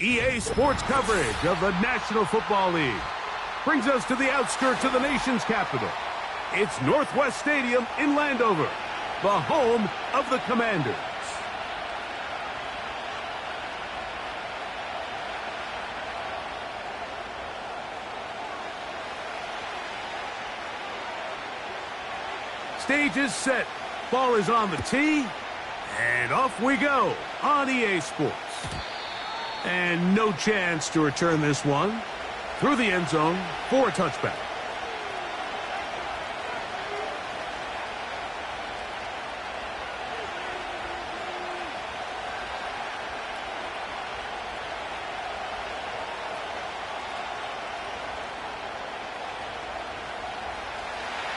EA Sports coverage of the National Football League brings us to the outskirts of the nation's capital. It's Northwest Stadium in Landover, the home of the Commanders. Stage is set, ball is on the tee, and off we go on EA Sports. And no chance to return this one through the end zone for a touchback.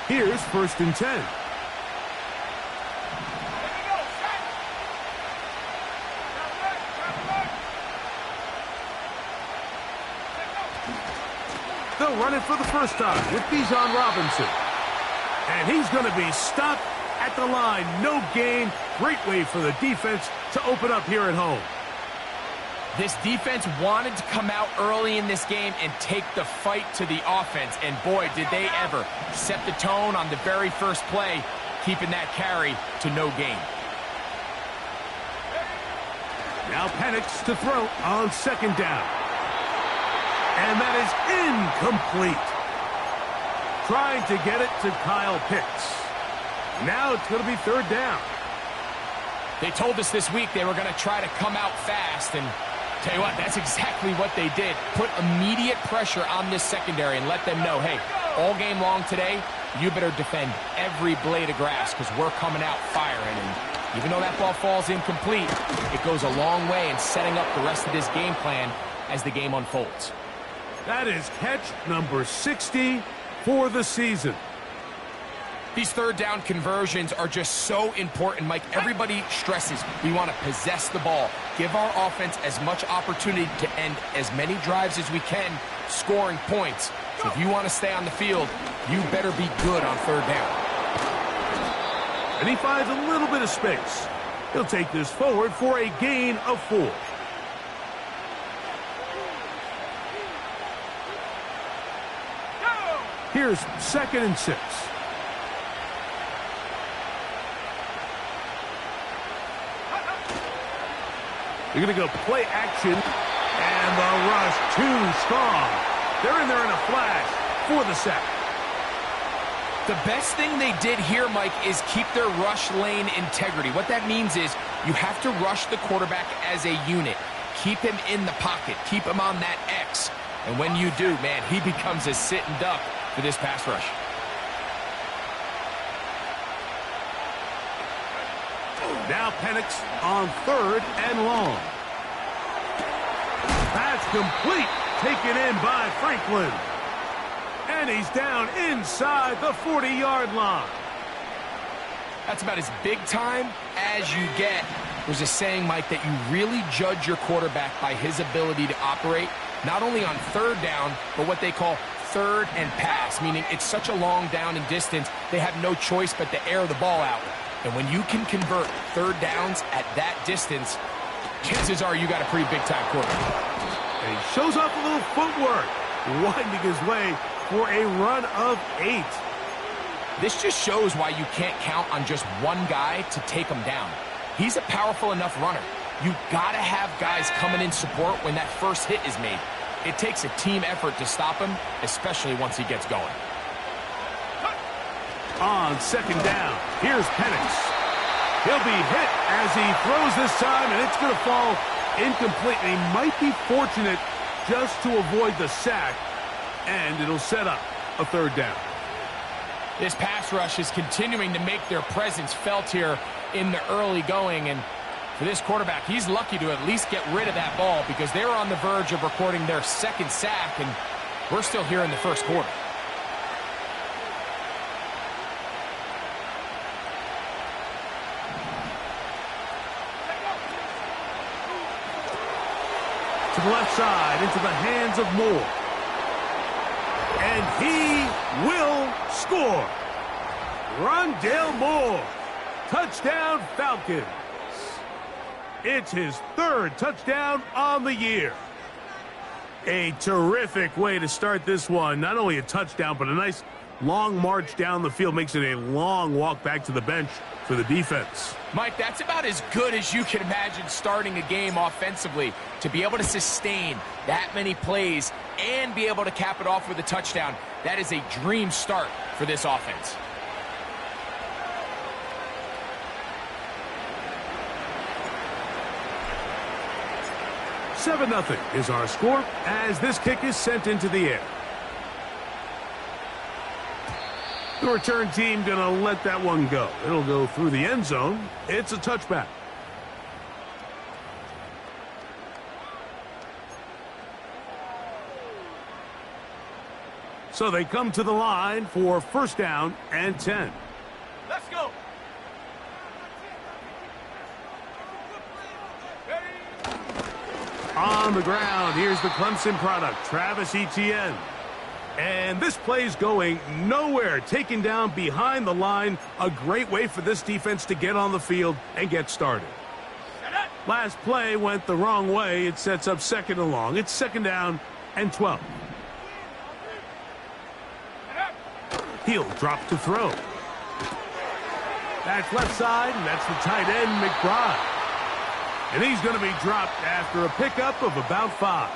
Here's 1st and 10. They'll run it for the first time with Bijan Robinson. And he's going to be stopped at the line. No gain. Great way for the defense to open up here at home. This defense wanted to come out early in this game and take the fight to the offense. And boy, did they ever set the tone on the very first play, keeping that carry to no gain. Now Penix to throw on 2nd down. And that is incomplete. Trying to get it to Kyle Pitts. Now it's going to be 3rd down. They told us this week they were going to try to come out fast, and tell you what, that's exactly what they did. Put immediate pressure on this secondary and let them know, hey, all game long today, you better defend every blade of grass because we're coming out firing. And even though that ball falls incomplete, it goes a long way in setting up the rest of this game plan as the game unfolds. That is catch number 60 for the season. These 3rd down conversions are just so important, Mike. Everybody stresses we want to possess the ball, give our offense as much opportunity to end as many drives as we can, scoring points. So if you want to stay on the field, you better be good on 3rd down. And he finds a little bit of space. He'll take this forward for a gain of 4. Here's 2nd and 6. They're going to go play action, and the rush too strong. They're in there in a flash for the sack. The best thing they did here, Mike, is keep their rush lane integrity. What that means is you have to rush the quarterback as a unit. Keep him in the pocket. Keep him on that X. And when you do, man, he becomes a sitting duck for this pass rush. Now Penix on 3rd and long. That's complete. Taken in by Franklin. And he's down inside the 40-yard line. That's about as big time as you get. There's a saying, Mike, that you really judge your quarterback by his ability to operate, not only on 3rd down, but what they call 3rd and pass, meaning it's such a long down and distance, they have no choice but to air the ball out. And when you can convert 3rd downs at that distance, chances are you got a pretty big-time quarterback. And he shows off a little footwork, winding his way for a run of 8. This just shows why you can't count on just one guy to take him down. He's a powerful enough runner. You gotta have guys coming in support when that first hit is made. It takes a team effort to stop him, especially once he gets going. On second down, here's Penix. He'll be hit as he throws this time, and it's going to fall incomplete. And he might be fortunate just to avoid the sack, and it'll set up a third down. This pass rush is continuing to make their presence felt here in the early going, and for this quarterback, he's lucky to at least get rid of that ball because they were on the verge of recording their second sack, and we're still here in the first quarter. To the left side, into the hands of Moore. And he will score. Rondale Moore. Touchdown, Falcons. It's his third touchdown on the year. A terrific way to start this one. Not only a touchdown, but a nice long march down the field. Makes it a long walk back to the bench for the defense. Mike, that's about as good as you can imagine starting a game offensively. To be able to sustain that many plays and be able to cap it off with a touchdown, that is a dream start for this offense. Seven 0 is our score as this kick is sent into the air. The return team going to let that one go. It'll go through the end zone. It's a touchback. So they come to the line for first down and 10. Let's go. On the ground, here's the Clemson product, Travis Etienne. And this play's going nowhere. Taken down behind the line. A great way for this defense to get on the field and get started. Last play went the wrong way. It sets up second and long. It's second down and 12. He'll drop to throw. That's left side, and that's the tight end, McBride. And he's going to be dropped after a pickup of about 5.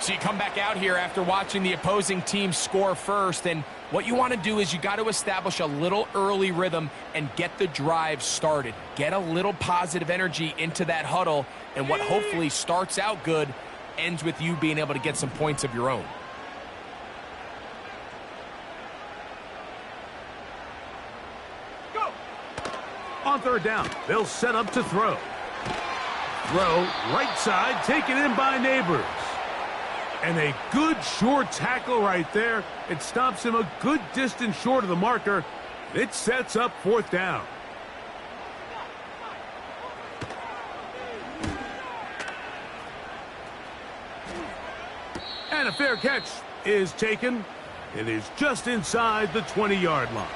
So you come back out here after watching the opposing team score first, and what you want to do is you got to establish a little early rhythm and get the drive started. Get a little positive energy into that huddle, and what hopefully starts out good ends with you being able to get some points of your own. On third down, they'll set up to throw. Throw, right side, taken in by Neighbors. And a good short tackle right there. It stops him a good distance short of the marker. It sets up fourth down. And a fair catch is taken. It is just inside the 20-yard line.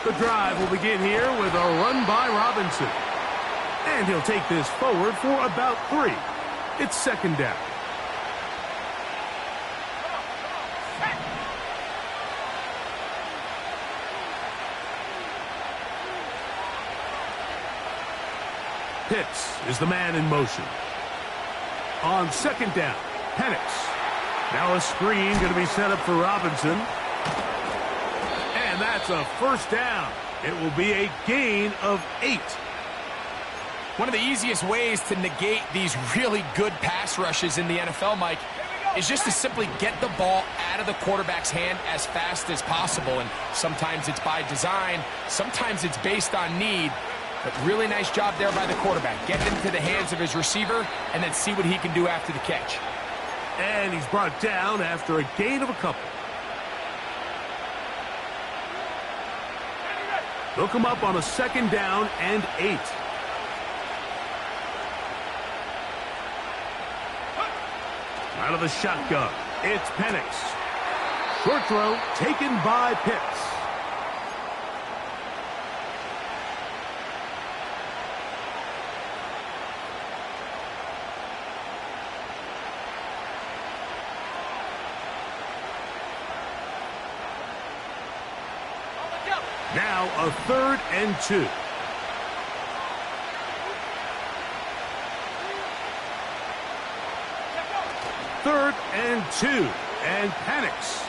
The drive will begin here with a run by Robinson. And he'll take this forward for about 3. It's second down. Pitts is the man in motion. On second down, Penix. Now a screen going to be set up for Robinson. And that's a first down. It will be a gain of 8. One of the easiest ways to negate these really good pass rushes in the NFL, Mike, is just to simply get the ball out of the quarterback's hand as fast as possible. And sometimes it's by design, sometimes it's based on need. But really nice job there by the quarterback. Get it into the hands of his receiver and then see what he can do after the catch. And he's brought down after a gain of a couple. They'll come up on a second down and 8. Out of the shotgun, it's Penix. Short throw taken by Pitts. Now a 3rd and 2. Third and 2, and Penix.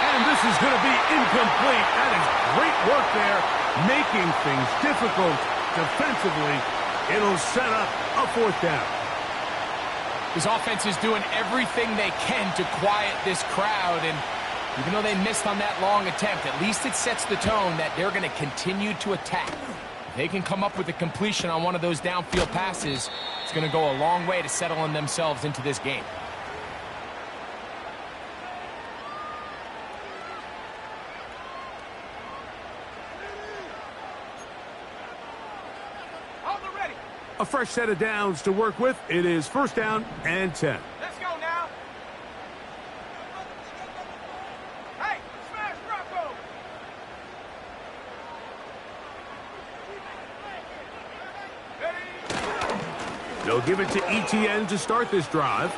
And this is going to be incomplete. That is great work there, making things difficult defensively. It'll set up a 4th down. This offense is doing everything they can to quiet this crowd, and even though they missed on that long attempt, at least it sets the tone that they're going to continue to attack. If they can come up with a completion on one of those downfield passes, it's going to go a long way to settling themselves into this game. A fresh set of downs to work with. It is 1st down and 10. Let's go now. Hey, smash Rocco. They'll give it to ETN to start this drive.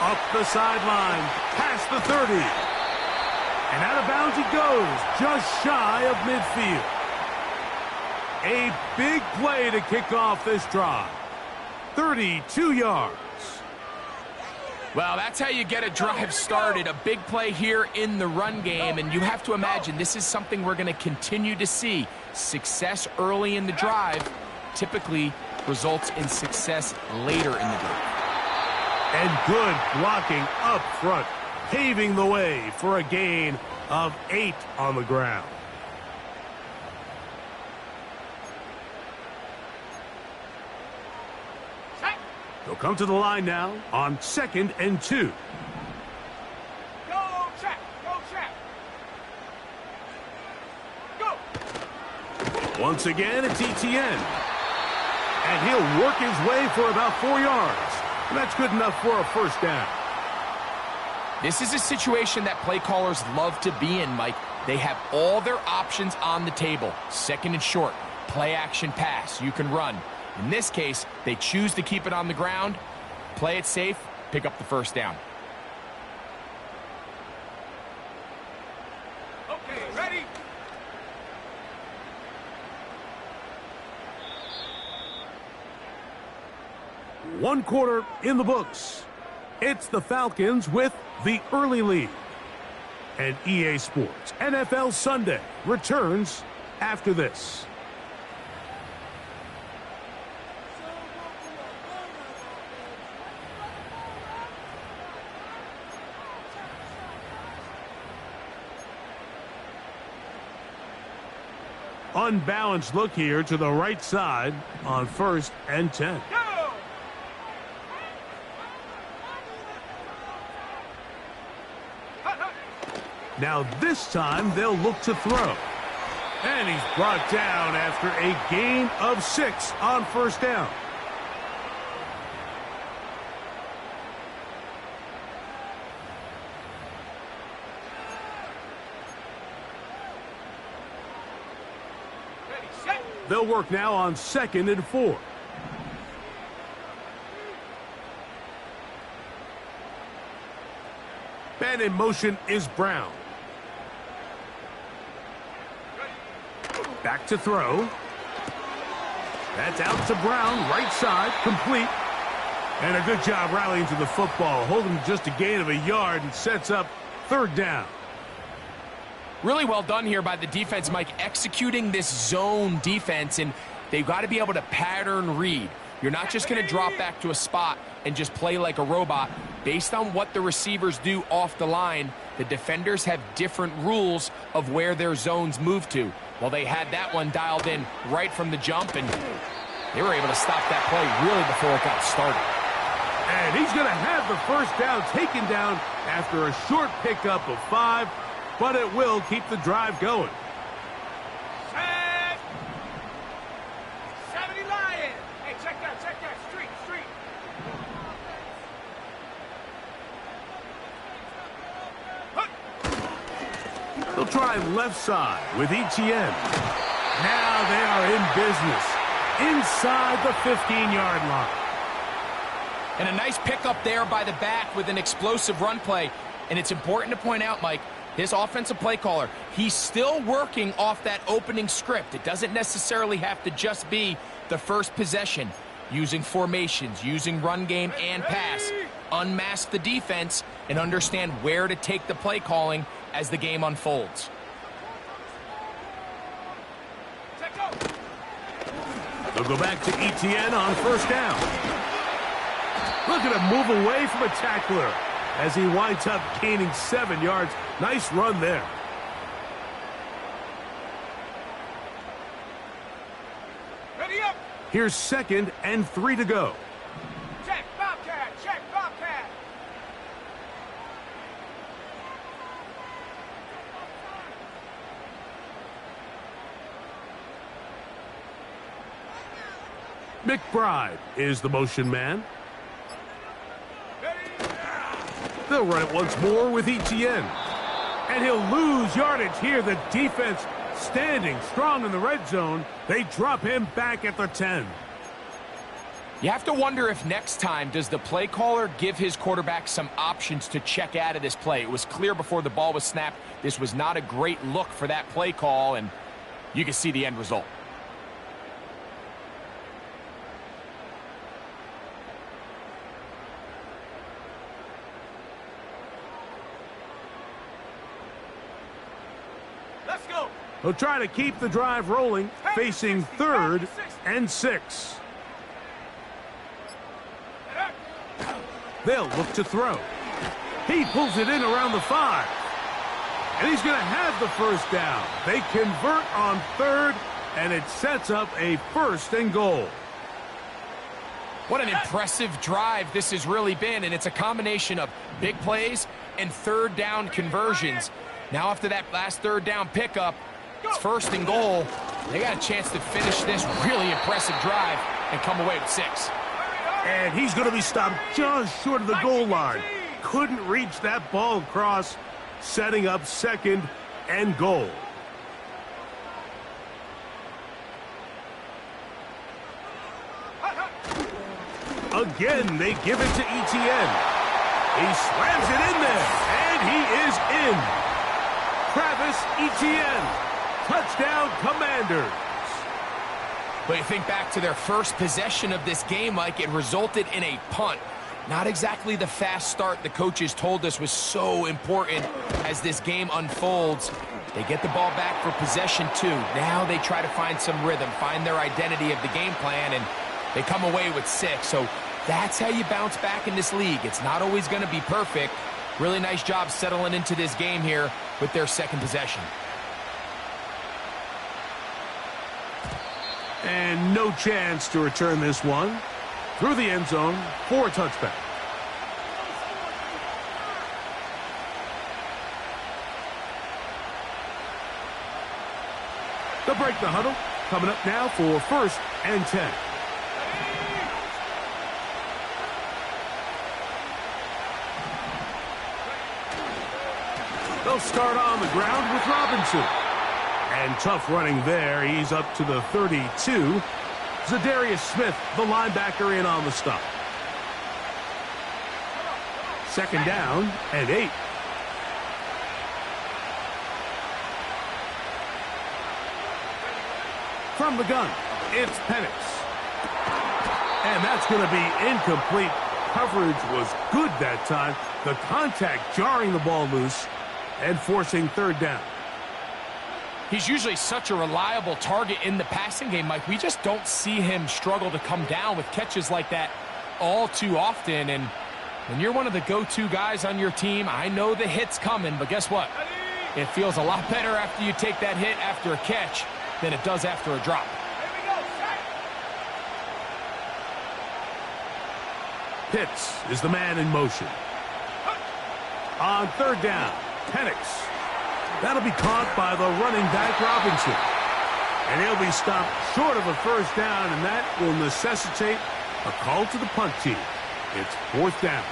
Up the sideline, past the 30. And out of bounds he goes, just shy of midfield. A big play to kick off this drive. 32 yards. Well, that's how you get a drive started. A big play here in the run game, and you have to imagine this is something we're going to continue to see. Success early in the drive typically results in success later in the drive. And good blocking up front, paving the way for a gain of 8 on the ground. They'll come to the line now on 2nd and 2. Go check, go check. Go. Once again, it's ETN. And he'll work his way for about 4 yards. And that's good enough for a 1st down. This is a situation that play callers love to be in, Mike. They have all their options on the table. 2nd and short, play action pass, you can run. In this case, they choose to keep it on the ground, play it safe, pick up the 1st down. Okay, ready? One quarter in the books. It's the Falcons with the early lead. And EA Sports NFL Sunday returns after this. Unbalanced look here to the right side on 1st and 10. Go! Now this time they'll look to throw. And he's brought down after a gain of 6 on 1st down. They'll work now on 2nd and 4. Man in motion is Brown. Back to throw. That's out to Brown, right side, complete. And a good job rallying to the football, holding just a gain of a yard and sets up 3rd down. Really well done here by the defense, Mike, executing this zone defense, and they've got to be able to pattern read. You're not just going to drop back to a spot and just play like a robot. Based on what the receivers do off the line, the defenders have different rules of where their zones move to. Well, they had that one dialed in right from the jump, and they were able to stop that play really before it got started. And he's going to have the 1st down taken down after a short pickup of 5. But it will keep the drive going. Set. 70 Lions. Hey, check that. They'll try left side with Etienne. Now they are in business inside the 15-yard line. And a nice pickup there by the back with an explosive run play. And it's important to point out, Mike, his offensive play caller, he's still working off that opening script. It doesn't necessarily have to just be the first possession. Using formations, using run game and pass. Unmask the defense and understand where to take the play calling as the game unfolds. They'll go back to Etienne on first down. Look at him move away from a tackler as he winds up gaining 7 yards. Nice run there. Ready up. Here's 2nd and 3 to go. Check, Bobcat. Check, Bobcat. McBride is the motion man. They'll run it once more with Etienne. And he'll lose yardage here. The defense standing strong in the red zone. They drop him back at the 10. You have to wonder if next time does the play caller give his quarterback some options to check out of this play. It was clear before the ball was snapped. This was not a great look for that play call, and you can see the end result. Let's go. He'll try to keep the drive rolling, facing 3rd and 6. They'll look to throw. He pulls it in around the 5. And he's going to have the first down. They convert on 3rd, and it sets up a 1st and goal. What an impressive drive this has really been, and it's a combination of big plays and 3rd down conversions. Now after that last 3rd down pickup, it's 1st and goal. They got a chance to finish this really impressive drive and come away with 6. And he's going to be stopped just short of the goal line. Couldn't reach that ball across, setting up 2nd and goal. Again, they give it to Etienne. He slams it in there, and he is in. Travis Etienne, touchdown Commanders. But you think back to their first possession of this game, Mike, it resulted in a punt. Not exactly the fast start the coaches told us was so important as this game unfolds. They get the ball back for possession 2. Now they try to find some rhythm, find their identity of the game plan, and they come away with 6. So that's how you bounce back in this league. It's not always going to be perfect. Really nice job settling into this game here with their 2nd possession. And no chance to return this one. Through the end zone for a touchback. They'll break the huddle. Coming up now for 1st and 10. They'll start on the ground with Robinson. And tough running there. He's up to the 32. Zadarius Smith, the linebacker, in on the stop. 2nd down and 8. From the gun, it's Penix. And that's going to be incomplete. Coverage was good that time. The contact jarring the ball loose and forcing 3rd down. He's usually such a reliable target in the passing game, Mike. We just don't see him struggle to come down with catches like that all too often. And when you're one of the go-to guys on your team, I know the hit's coming, but guess what? It feels a lot better after you take that hit after a catch than it does after a drop. Pitts is the man in motion. On 3rd down, Penix. That'll be caught by the running back, Robinson. And he'll be stopped short of a 1st down, and that will necessitate a call to the punt team. It's 4th down.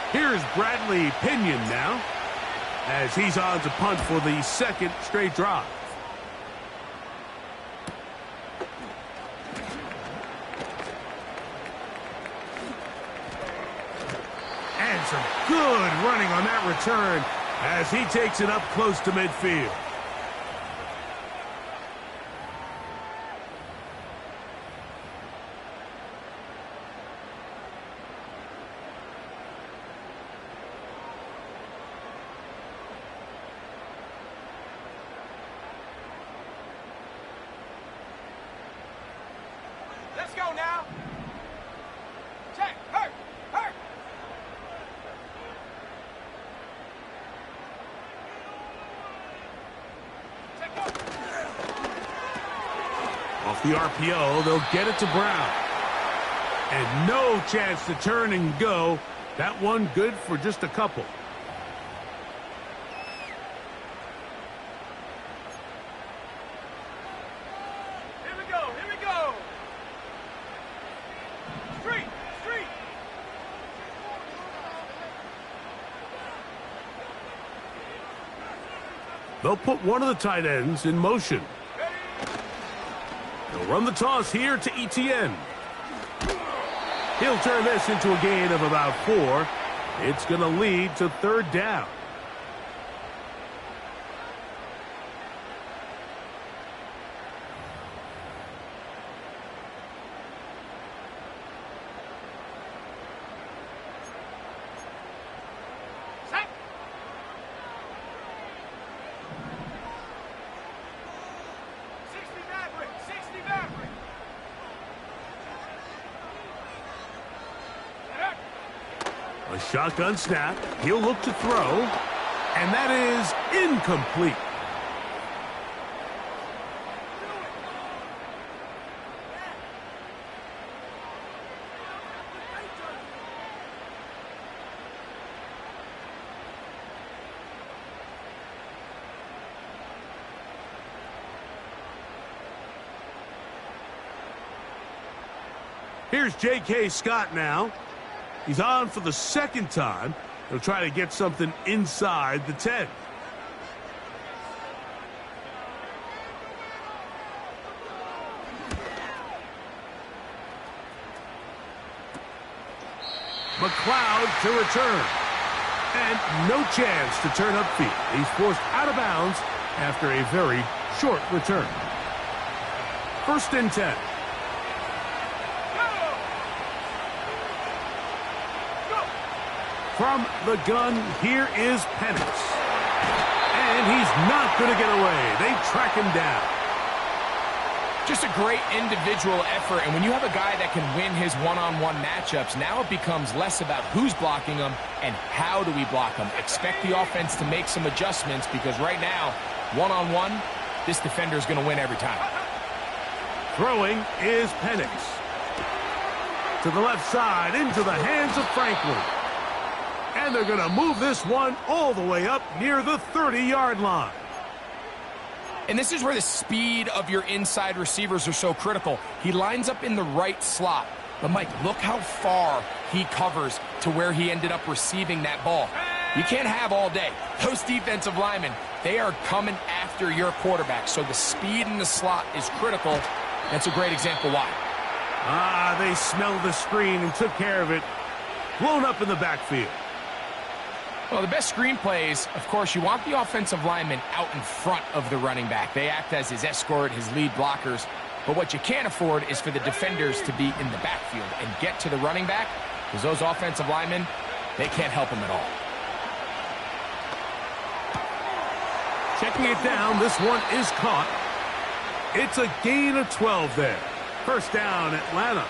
Here's Bradley Pinion now. as he's on to punt for the second straight drive. And some good running on that return as he takes it up close to midfield. Let's go now. Check. Hurt. Hurt. Check go. Off the RPO, they'll get it to Brown. And no chance to turn and go. That one good for just a couple. Here we go. Here we go. Street. Street. They'll put one of the tight ends in motion. They'll run the toss here to Etienne. He'll turn this into a gain of about 4. It's going to lead to third down. Set. A shotgun snap. He'll look to throw. And that is incomplete. Here's J.K. Scott now. He's on for the second time. He'll try to get something inside the 10. McLeod to return. And no chance to turn upfield. He's forced out of bounds after a very short return. 1st and 10. From the gun, here is Penix. And he's not going to get away. They track him down. Just a great individual effort, and when you have a guy that can win his one-on-one matchups, now it becomes less about who's blocking him and how do we block him. Expect the offense to make some adjustments because right now, one-on-one, this defender is going to win every time. Throwing is Penix. To the left side, into the hands of Franklin. And they're going to move this one all the way up near the 30-yard line. And this is where the speed of your inside receivers are so critical. He lines up in the right slot. But, Mike, look how far he covers to where he ended up receiving that ball. You can't have all day. Those defensive linemen, they are coming after your quarterback. So the speed in the slot is critical. That's a great example why. They smelled the screen and took care of it. Blown up in the backfield. Well, the best screen plays, of course, you want the offensive lineman out in front of the running back. They act as his escort, his lead blockers. But what you can't afford is for the defenders to be in the backfield and get to the running back, because those offensive linemen, they can't help him at all. Checking it down, this one is caught. It's a gain of 12 there. 1st down, Atlanta.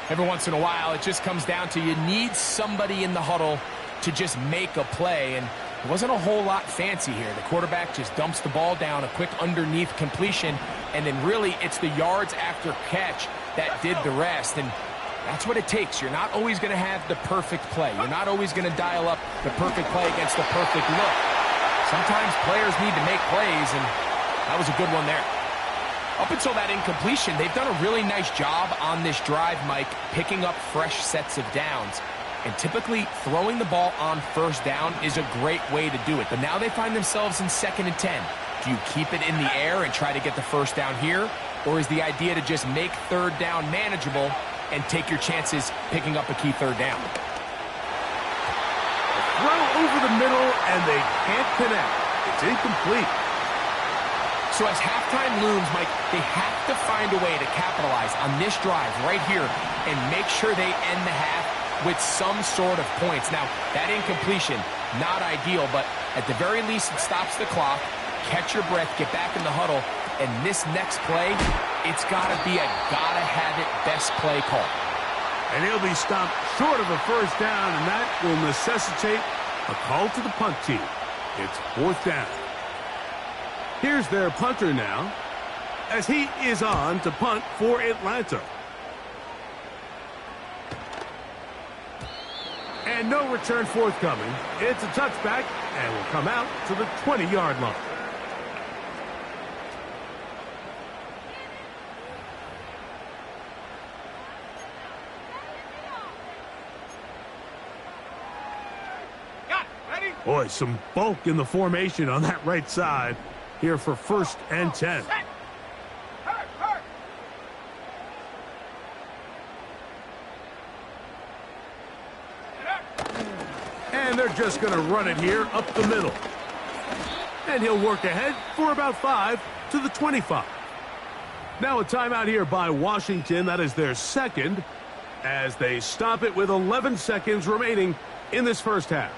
Every once in a while, it just comes down to you need somebody in the huddle to just make a play, and it wasn't a whole lot fancy here. The quarterback just dumps the ball down, a quick underneath completion, and then really it's the yards after catch that did the rest, and that's what it takes. You're not always going to have the perfect play. You're not always going to dial up the perfect play against the perfect look. Sometimes players need to make plays, and that was a good one there. Up until that incompletion, they've done a really nice job on this drive, Mike, picking up fresh sets of downs. And typically, throwing the ball on first down is a great way to do it. But now they find themselves in 2nd and 10. Do you keep it in the air and try to get the first down here? Or is the idea to just make 3rd down manageable and take your chances picking up a key 3rd down? Throw over the middle, and they can't connect. It's incomplete. So as halftime looms, Mike, they have to find a way to capitalize on this drive right here and make sure they end the half with some sort of points. Now, that incompletion, not ideal, but at the very least, it stops the clock. Catch your breath, get back in the huddle, and this next play, it's got to be a gotta-have-it best play call. And he'll be stopped short of a first down, and that will necessitate a call to the punt team. It's 4th down. Here's their punter now, as he is on to punt for Atlanta. And no return forthcoming. It's a touchback, and will come out to the 20-yard line. Boy, some bulk in the formation on that right side here for 1st and 10. And they're just going to run it here up the middle. And he'll work ahead for about 5 to the 25. Now a timeout here by Washington. That is their 2nd, as they stop it with 11 seconds remaining in this first half.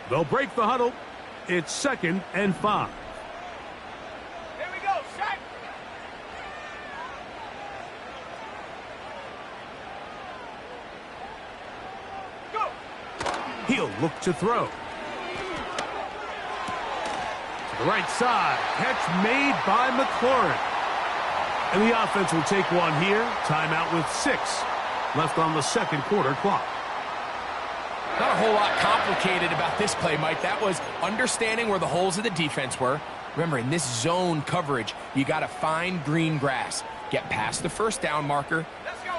They'll break the huddle. It's 2nd and 5. Here we go, set. Go. He'll look to throw. To the right side. Catch made by McLaurin. And the offense will take one here. Timeout with 6 left on the 2nd quarter clock. Not a whole lot complicated about this play, Mike. That was understanding where the holes of the defense were. Remember, in this zone coverage, you got to find green grass. Get past the first down marker,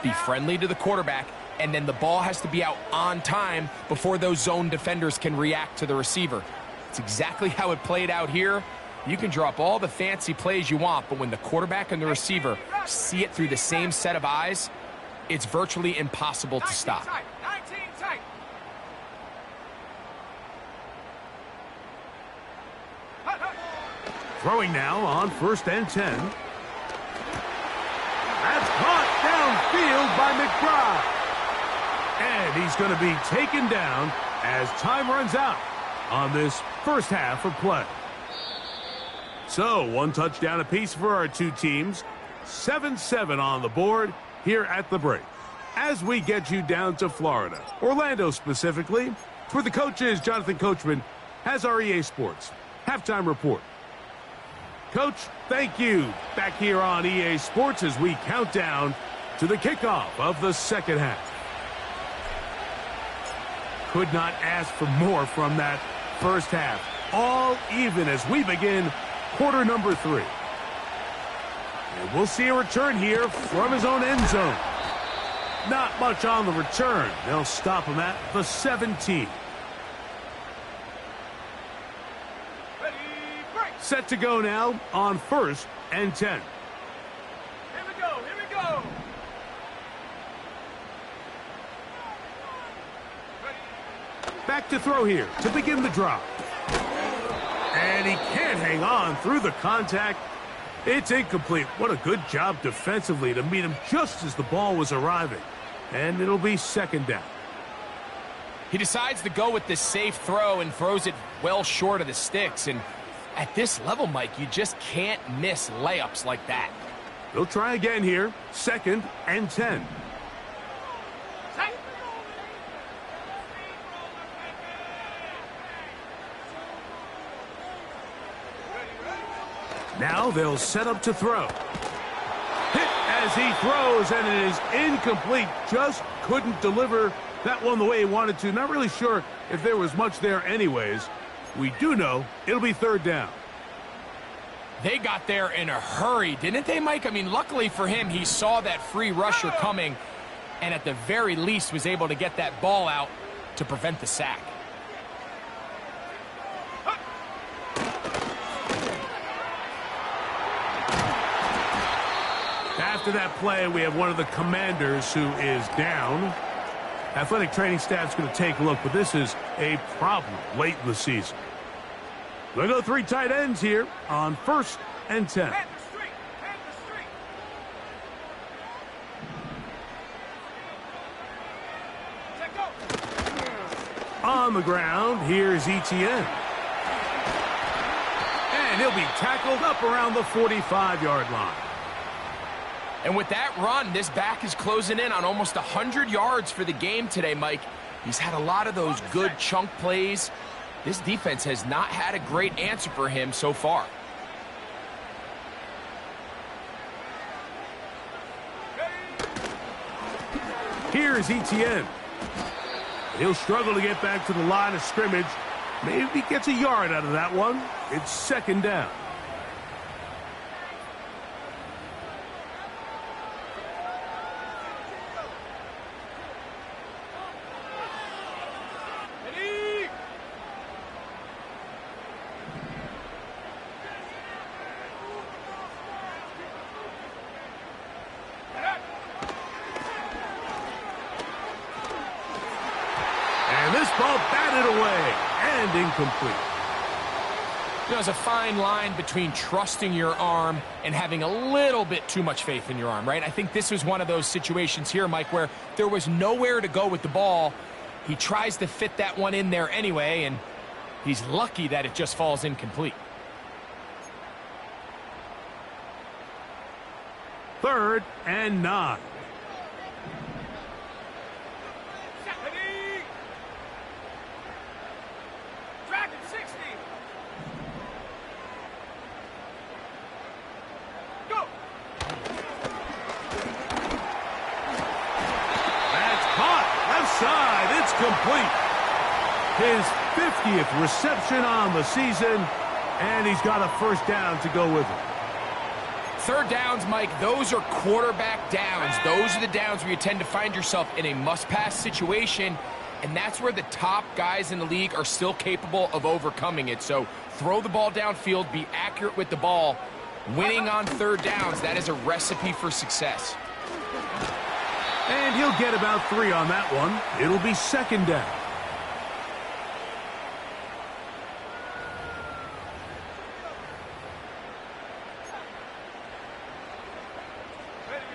be friendly to the quarterback, and then the ball has to be out on time before those zone defenders can react to the receiver. It's exactly how it played out here. You can drop all the fancy plays you want, but when the quarterback and the receiver see it through the same set of eyes, it's virtually impossible to stop. 19 tight. Throwing now on 1st and 10. That's caught downfield by McBride. And he's going to be taken down as time runs out on this first half of play. So, 1 touchdown apiece for our 2 teams. 7-7 on the board here at the break. As we get you down to Florida, Orlando specifically, for the coaches, Jonathan Coachman has our EA Sports halftime report. Coach, thank you. Back here on EA Sports as we count down to the kickoff of the 2nd half. Could not ask for more from that first half. All even as we begin quarter number 3. And we'll see a return here from his own end zone. Not much on the return. They'll stop him at the 17. Set to go now on 1st and 10. Here we go, here we go. Back to throw here to begin the drop. And he can't hang on through the contact. It's incomplete. What a good job defensively to meet him just as the ball was arriving. And it'll be 2nd down. He decides to go with this safe throw and throws it well short of the sticks. And at this level, Mike, you just can't miss layups like that. They'll try again here. 2nd and 10. Now they'll set up to throw. Hit as he throws, and it is incomplete. Just couldn't deliver that one the way he wanted to. Not really sure if there was much there anyways. We do know it'll be 3rd down. They got there in a hurry, didn't they, Mike? I mean, luckily for him, he saw that free rusher coming. and at the very least was able to get that ball out to prevent the sack. After that play, we have one of the commanders who is down. Athletic training staff's going to take a look, but this is a problem late in the season. We'll go 3 tight ends here on 1st and 10. On the ground, here's Etienne. And he'll be tackled up around the 45-yard line. And with that run, this back is closing in on almost 100 yards for the game today, Mike. He's had a lot of those good chunk plays. This defense has not had a great answer for him so far. Here's Etienne. He'll struggle to get back to the line of scrimmage. Maybe he gets a yard out of that one. It's 2nd down. And this ball batted away and incomplete. You know, there's a fine line between trusting your arm and having a little bit too much faith in your arm, right? I think this was one of those situations here, Mike, where there was nowhere to go with the ball. He tries to fit that one in there anyway, and he's lucky that it just falls incomplete. 3rd and 9. Side, it's complete. His 50th reception on the season, and he's got a 1st down to go with it. 3rd downs, Mike, those are quarterback downs. Those are the downs where you tend to find yourself in a must-pass situation, and that's where the top guys in the league are still capable of overcoming it. So throw the ball downfield, be accurate with the ball. Winning on 3rd downs, that is a recipe for success. And he'll get about 3 on that one. It'll be 2nd down.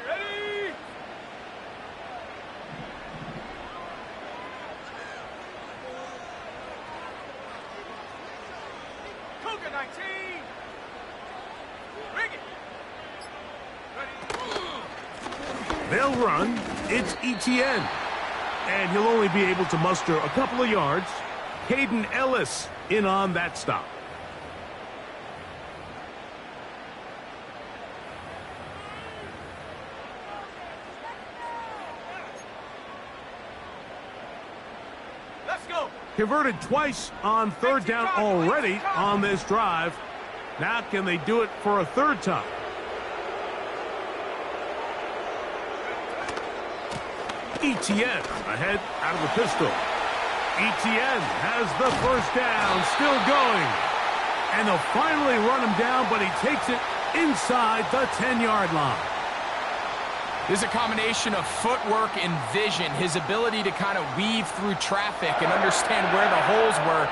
Ready? Cougar 19. Bring it. They'll run. It's Etienne. And he'll only be able to muster a couple of yards. Caden Ellis in on that stop. Let's go. Converted twice on 3rd down already on this drive. Now can they do it for a 3rd time? Etienne ahead out of the pistol. Etienne has the 1st down, still going. And they'll finally run him down, but he takes it inside the 10-yard line. This is a combination of footwork and vision, his ability to kind of weave through traffic and understand where the holes were.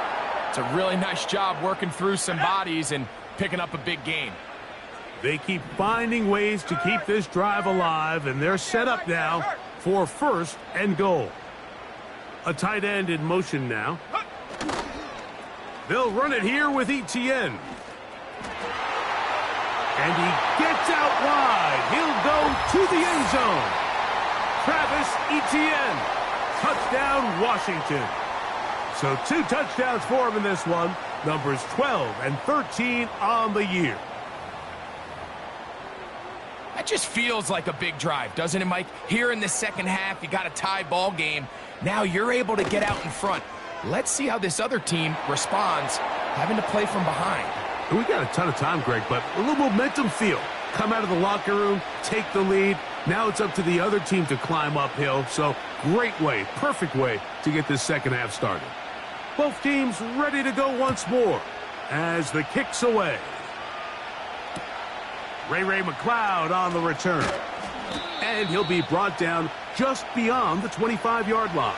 It's a really nice job working through some bodies and picking up a big gain. They keep finding ways to keep this drive alive, and they're set up now for 1st and goal. A tight end in motion now. They'll run it here with Etienne. And he gets out wide. He'll go to the end zone. Travis Etienne. Touchdown, Washington. So 2 touchdowns for him in this one. Numbers 12 and 13 on the year. That just feels like a big drive, doesn't it, Mike? Here in the 2nd half, you got a tie ball game. Now you're able to get out in front. Let's see how this other team responds, having to play from behind. We got a ton of time, Greg, but a little momentum feel. come out of the locker room, take the lead. Now it's up to the other team to climb uphill. So great way, perfect way to get this second half started. Both teams ready to go once more as the kick's away. Ray McLeod on the return. And he'll be brought down just beyond the 25-yard line.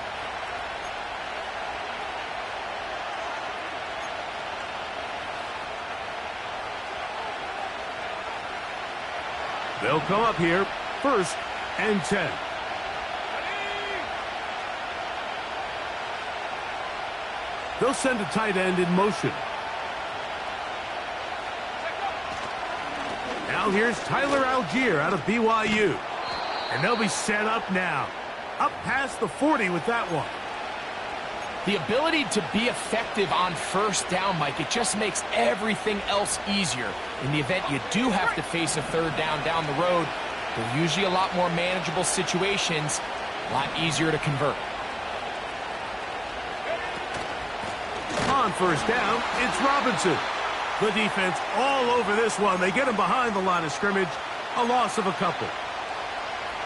They'll come up here, 1st and 10. They'll send a tight end in motion. Now here's Tyler Algier out of BYU. And they'll be set up now. Up past the 40 with that one. The ability to be effective on 1st down, Mike, it just makes everything else easier. In the event you do have to face a 3rd down the road, they're usually a lot more manageable situations, a lot easier to convert. On 1st down, it's Robinson. The defense all over this one. They get him behind the line of scrimmage. A loss of a couple.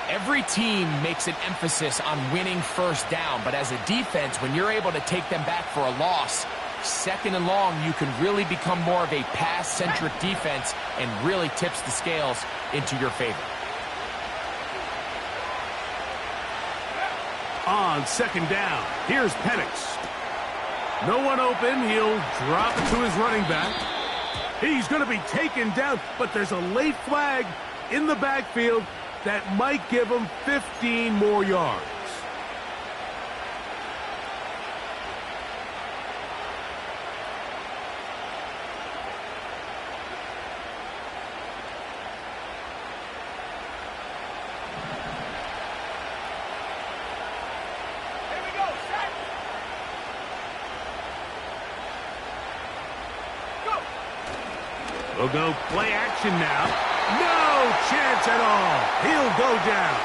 Every team makes an emphasis on winning 1st down, but as a defense, when you're able to take them back for a loss, 2nd and long, you can really become more of a pass-centric defense and really tips the scales into your favor. On 2nd down, here's Penix. No one open. He'll drop it to his running back. He's going to be taken down, but there's a late flag in the backfield that might give him 15 more yards. Here we go, set. Go. We'll go play action now. No chance at all. He'll go down.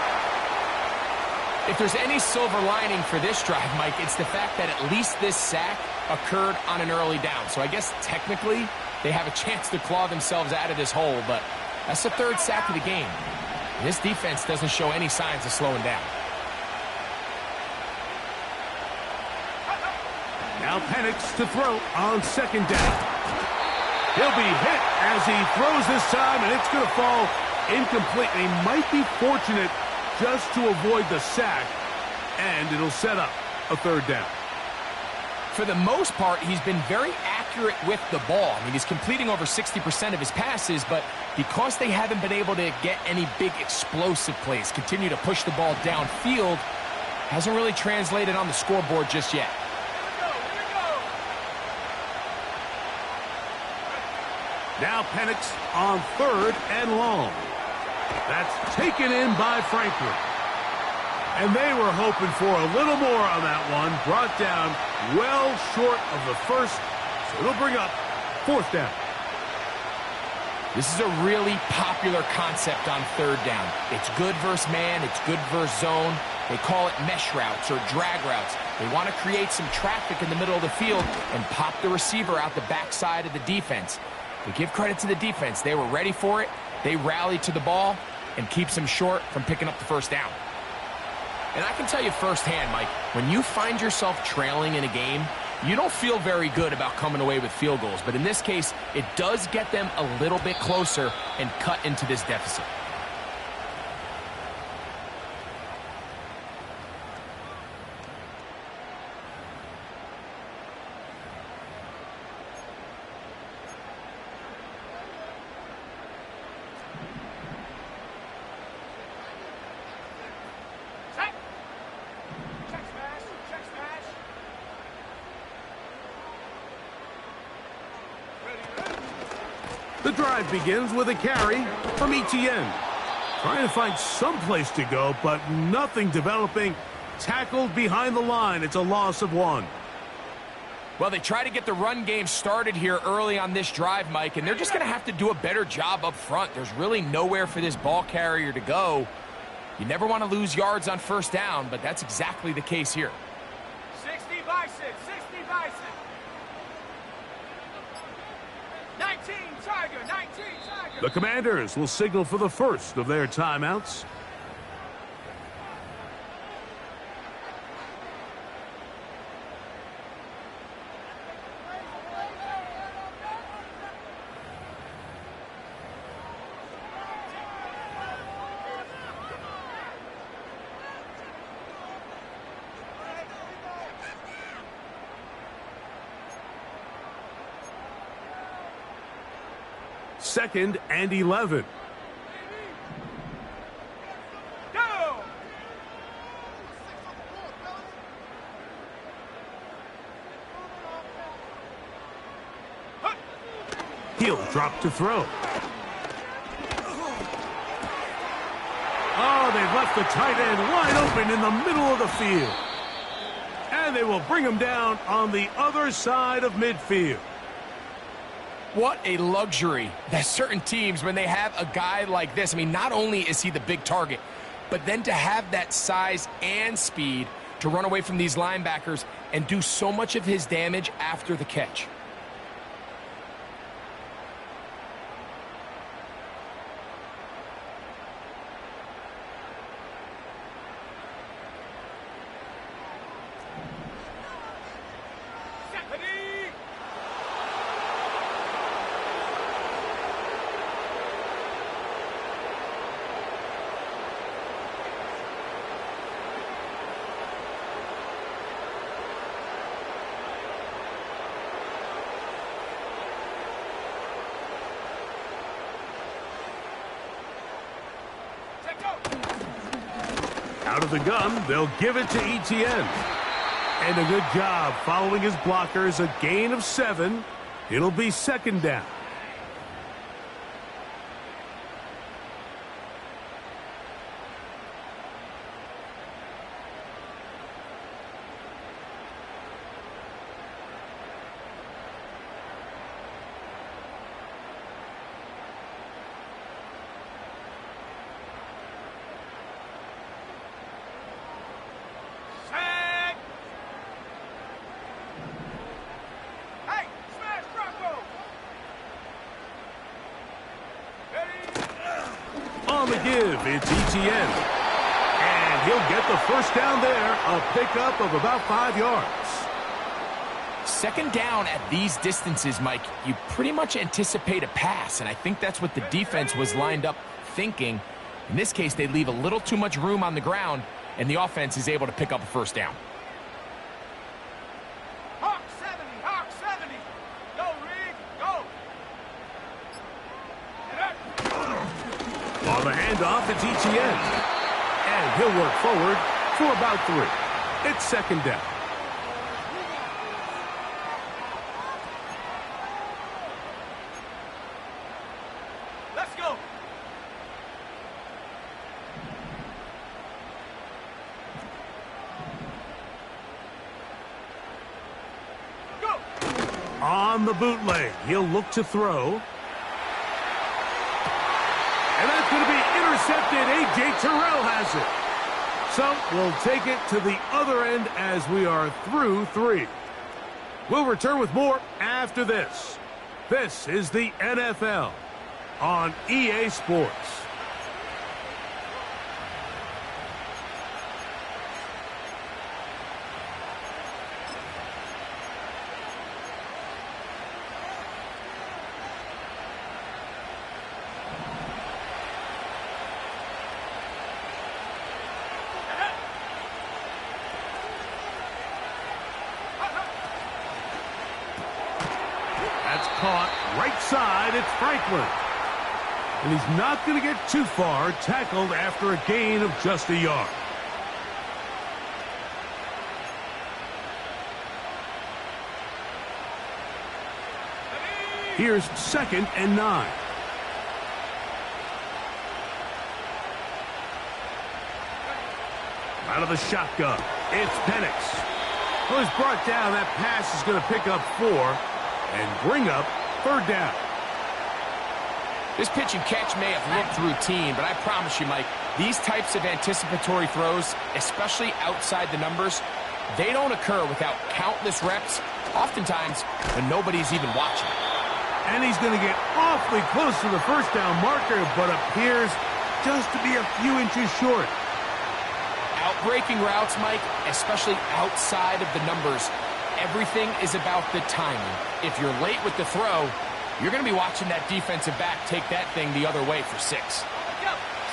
If there's any silver lining for this drive, Mike, it's the fact that at least this sack occurred on an early down. So I guess technically they have a chance to claw themselves out of this hole, but that's the 3rd sack of the game. And this defense doesn't show any signs of slowing down. Now Penix to throw on 2nd down. He'll be hit as he throws this time, and it's going to fall incomplete. He might be fortunate just to avoid the sack, and it'll set up a 3rd down. For the most part, he's been very accurate with the ball. I mean, he's completing over 60% of his passes, but because they haven't been able to get any big explosive plays, continue to push the ball downfield, hasn't really translated on the scoreboard just yet. Now Penix on 3rd and long. That's taken in by Franklin. And they were hoping for a little more on that one. Brought down well short of the 1st. So it'll bring up 4th down. This is a really popular concept on 3rd down. It's good versus man. It's good versus zone. They call it mesh routes or drag routes. They want to create some traffic in the middle of the field and pop the receiver out the backside of the defense. We give credit to the defense. They were ready for it. They rallied to the ball and keeps them short from picking up the 1st down. And I can tell you firsthand, Mike, when you find yourself trailing in a game, you don't feel very good about coming away with field goals. But in this case, it does get them a little bit closer and cut into this deficit. The drive begins with a carry from Etienne. Trying to find some place to go, but nothing developing. Tackled behind the line. It's a loss of 1. Well, they try to get the run game started here early on this drive, Mike, and they're just going to have to do a better job up front. There's really nowhere for this ball carrier to go. You never want to lose yards on 1st down, but that's exactly the case here. 60 Bison, 60 Bison. 19 Tiger, 19 Tiger. The Commanders will signal for the first of their timeouts. Second and 11. Go! He'll drop to throw. Oh, they've left the tight end wide open in the middle of the field. And they will bring him down on the other side of midfield. What a luxury that certain teams, when they have a guy like this, I mean, not only is he the big target, but then to have that size and speed to run away from these linebackers and do so much of his damage after the catch. Out of the gun, they'll give it to Etienne. And a good job following his blockers, a gain of 7. It'll be second down. On the give, it's Etienne. And he'll get the first down there, a pickup of about 5 yards. Second down at these distances, Mike, you pretty much anticipate a pass, and I think that's what the defense was lined up thinking. In this case, they leave a little too much room on the ground, and the offense is able to pick up a first down. Hawk 70, Hawk 70. Go, Reed, go. On the handoff, it's Etienne. And he'll work forward for about 3. It's second down. Let's go. Go. On the bootleg, he'll look to throw. And that's going to be intercepted. A.J. Terrell has it. So we'll take it to the other end as we are through 3. We'll return with more after this. This is the NFL on EA Sports. That's caught right side. It's Franklin. And he's not going to get too far, tackled after a gain of just a yard. Here's second and 9. Out of the shotgun, it's Penix. Well, he's brought down. That pass is going to pick up 4 and bring up third down. This pitch and catch may have looked routine, but I promise you, Mike, these types of anticipatory throws, especially outside the numbers, they don't occur without countless reps, oftentimes when nobody's even watching. And he's going to get awfully close to the first down marker, but appears just to be a few inches short. Outbreaking routes, Mike, especially outside of the numbers, everything is about the timing. If you're late with the throw, you're going to be watching that defensive back take that thing the other way for 6.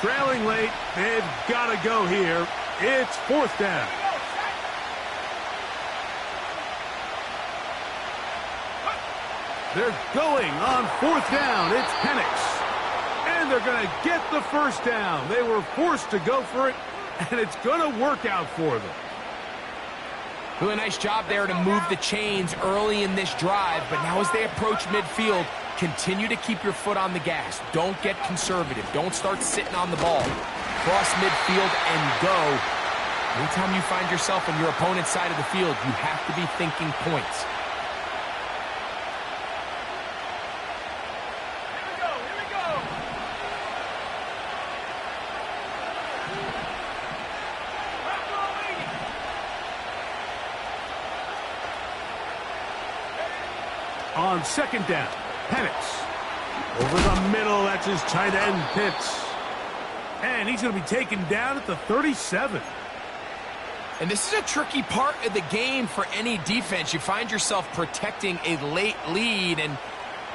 Trailing late, they've got to go here. It's 4th down. They're going on 4th down. It's Penix. And they're going to get the first down. They were forced to go for it, and it's going to work out for them. Really nice job there to move the chains early in this drive, but now as they approach midfield, continue to keep your foot on the gas. Don't get conservative. Don't start sitting on the ball. Cross midfield and go. Anytime you find yourself on your opponent's side of the field, you have to be thinking points. On 2nd down, Penix. Over the middle, that's his tight end, Pitts. And he's going to be taken down at the 37. And this is a tricky part of the game for any defense. You find yourself protecting a late lead, and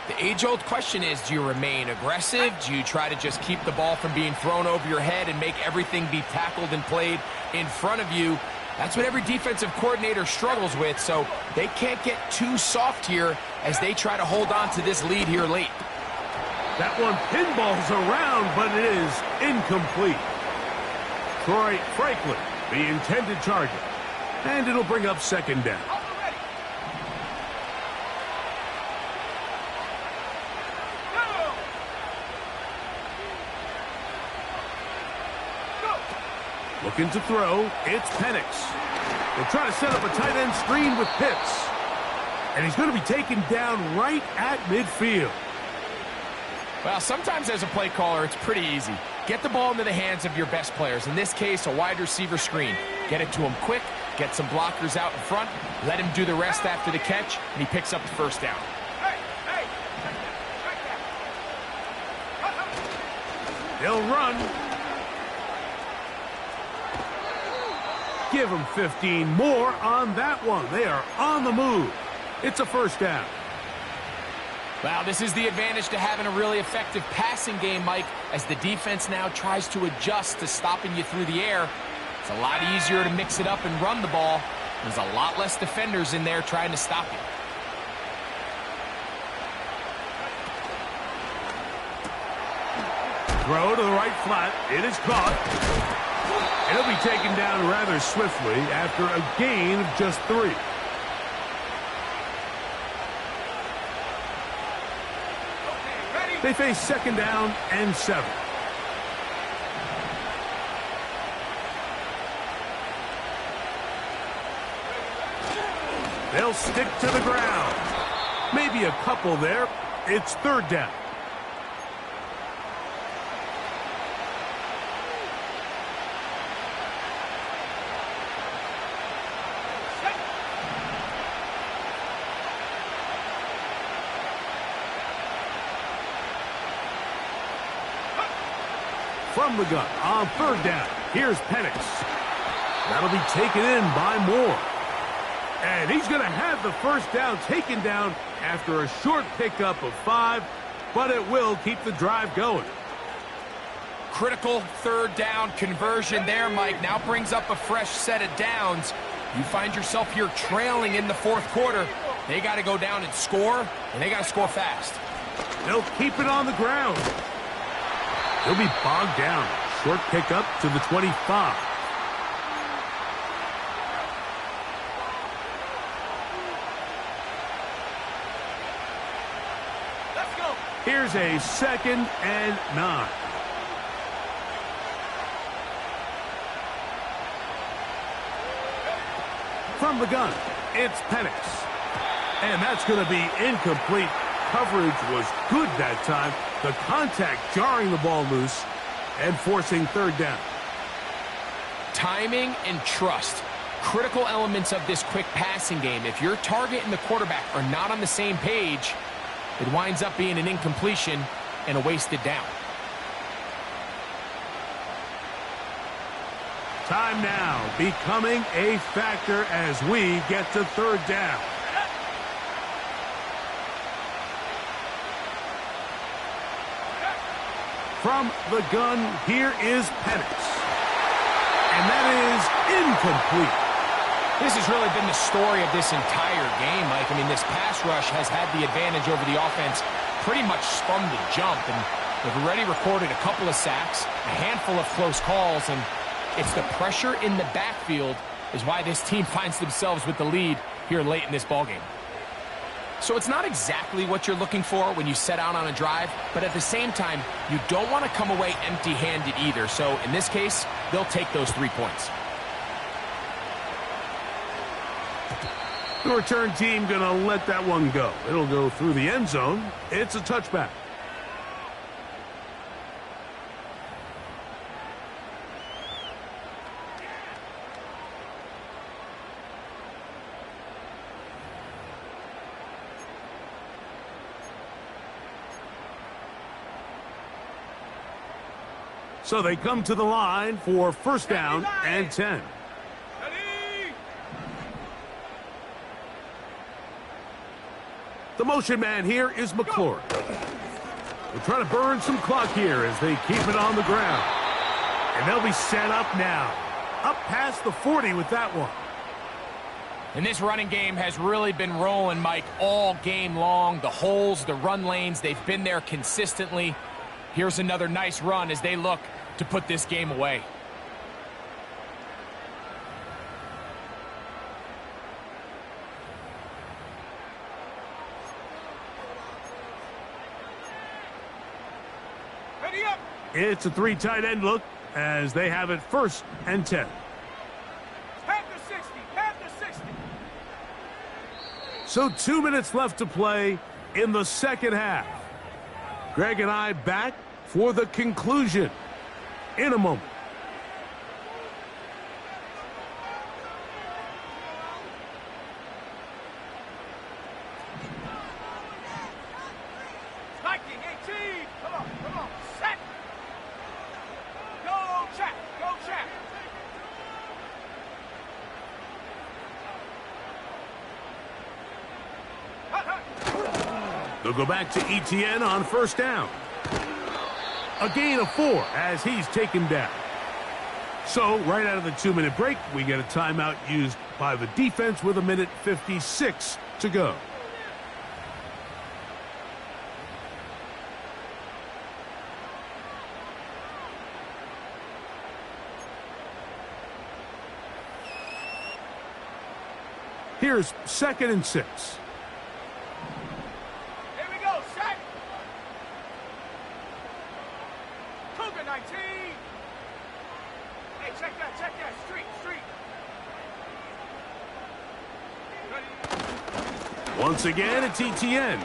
the age-old question is, do you remain aggressive? Do you try to just keep the ball from being thrown over your head and make everything be tackled and played in front of you? That's what every defensive coordinator struggles with, so they can't get too soft here as they try to hold on to this lead here late. That one pinballs around, but it is incomplete. Troy Franklin, the intended target. And it'll bring up 2nd down. Looking to throw, it's Penix. They'll try to set up a tight end screen with Pitts. And he's going to be taken down right at midfield. Well, sometimes as a play caller, it's pretty easy. Get the ball into the hands of your best players. In this case, a wide receiver screen. Get it to him quick, get some blockers out in front, let him do the rest after the catch, and he picks up the first down. They'll run. Give them 15 more on that one. They are on the move. It's a first down. Well, this is the advantage to having a really effective passing game, Mike, as the defense now tries to adjust to stopping you through the air. It's a lot easier to mix it up and run the ball. There's a lot less defenders in there trying to stop you. Throw to the right flat. It is caught. He'll be taken down rather swiftly after a gain of just 3. They face 2nd down and 7. They'll stick to the ground. Maybe a couple there. It's 3rd down. From the gun on 3rd down. Here's Penix. That'll be taken in by Moore. And he's going to have the first down taken down after a short pickup of 5, but it will keep the drive going. Critical 3rd down conversion there, Mike. Now brings up a fresh set of downs. You find yourself here trailing in the 4th quarter. They got to go down and score, and they got to score fast. They'll keep it on the ground. He'll be bogged down. Short pickup to the 25. Let's go. Here's a 2nd and 9. From the gun, it's Penix. And that's going to be incomplete. Coverage was good that time. The contact jarring the ball loose and forcing 3rd down. Timing and trust. Critical elements of this quick passing game. If your target and the quarterback are not on the same page, It winds up being an incompletion and a wasted down. Time now becoming a factor as we get to third down. From the gun, here is Penix. And that is incomplete. This has really been the story of this entire game, Mike. I mean, this pass rush has had the advantage over the offense pretty much from the jump. And they've already recorded a couple of sacks, a handful of close calls, and it's the pressure in the backfield is why this team finds themselves with the lead here late in this ballgame. So it's not exactly what you're looking for when you set out on a drive, but at the same time, you don't want to come away empty-handed either. So in this case, they'll take those 3 points. The return team going to let that one go. It'll go through the end zone. It's a touchback. So they come to the line for first down and 10. The motion man here is McLaurin. They're trying to burn some clock here as they keep it on the ground. And they'll be set up now. Up past the 40 with that one. And this running game has really been rolling, Mike, all game long. The holes, the run lanes, they've been there consistently. Here's another nice run as they look to put this game away. Ready up. It's a 3 tight end look as they have it first and 10. Panther 60. Panther 60. So 2 minutes left to play in the second half. Greg and I back for the conclusion in a moment. Striking 18. Come on, come on. Set. Go, Jack. Go, Jack. Hut, hut. They'll go back to ETN on first down. A gain of 4 as he's taken down. So right out of the 2-minute break, we get a timeout used by the defense with 1:56 to go. Here's 2nd and 6. Here we go. Set. Cougar 19. Hey, check that. Check that. Street. Street. Ready. Once again, it's ETN.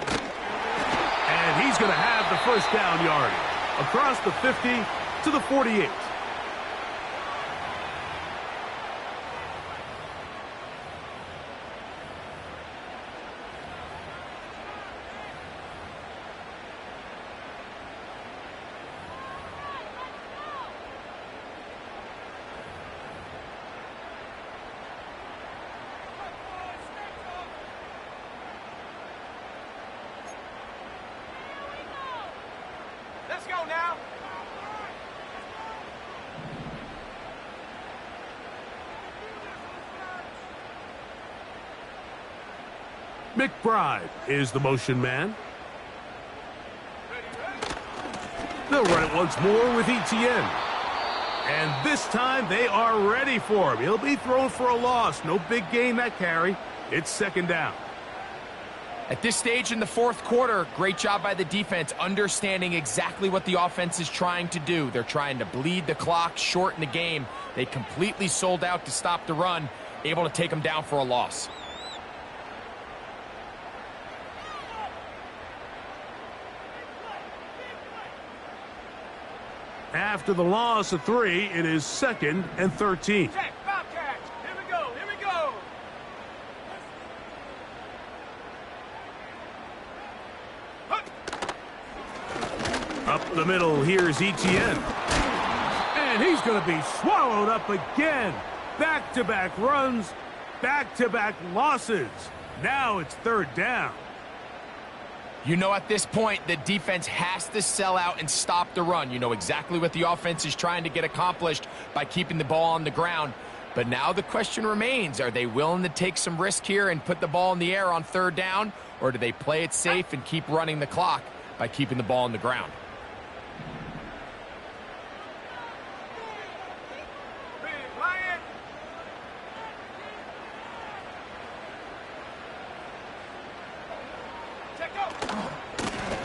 And he's going to have the first down yardage across the 50 to the 48. Let's go now. McBride is the motion man. They'll run it once more with ETN. And this time they are ready for him. He'll be thrown for a loss. No big gain that carry. It's 2nd down. At this stage in the fourth quarter, great job by the defense understanding exactly what the offense is trying to do. They're trying to bleed the clock, shorten the game. They completely sold out to stop the run, able to take them down for a loss. After the loss of 3, it is 2nd and 13. Check. Foul catch. Here we go. Here we go. the middle, here's Etienne. And he's going to be swallowed up again. Back-to-back runs, back-to-back losses. Now it's third down. You know, at this point, the defense has to sell out and stop the run. You know exactly what the offense is trying to get accomplished by keeping the ball on the ground. But now the question remains, are they willing to take some risk here and put the ball in the air on third down? Or do they play it safe and keep running the clock by keeping the ball on the ground?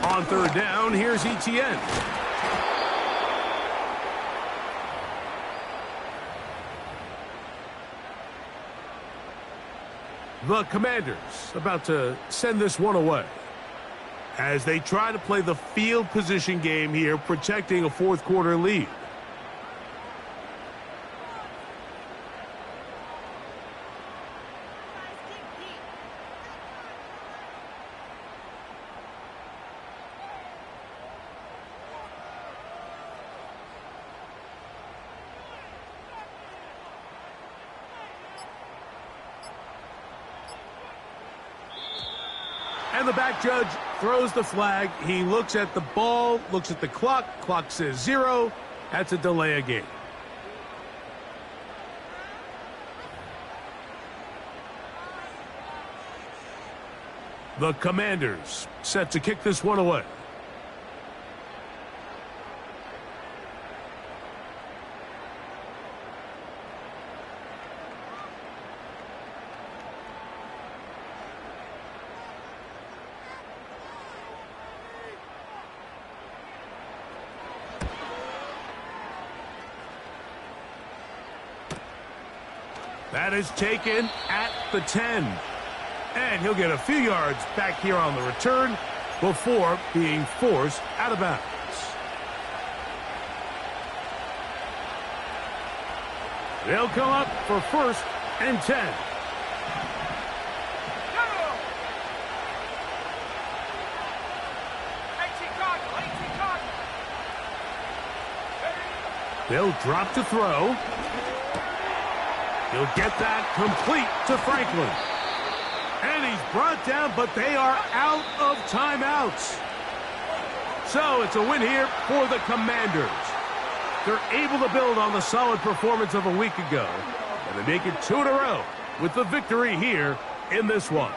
On third down, here's Etienne. The Commanders about to send this one away as they try to play the field position game here, protecting a fourth quarter lead. And the back judge throws the flag. He looks at the ball, looks at the clock. Clock says 0. That's a delay of game. The Commanders set to kick this one away. That is taken at the 10. And he'll get a few yards back here on the return before being forced out of bounds. They'll come up for 1st and 10. They'll drop to throw. He'll get that complete to Franklin. And he's brought down, but they are out of timeouts. So it's a win here for the Commanders. They're able to build on the solid performance of a week ago. And they make it 2 in a row with the victory here in this one.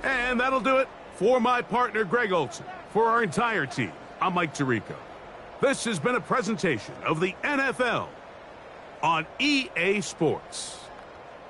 And that'll do it for my partner, Greg Olson. For our entire team, I'm Mike Tirico. This has been a presentation of the NFL on EA Sports.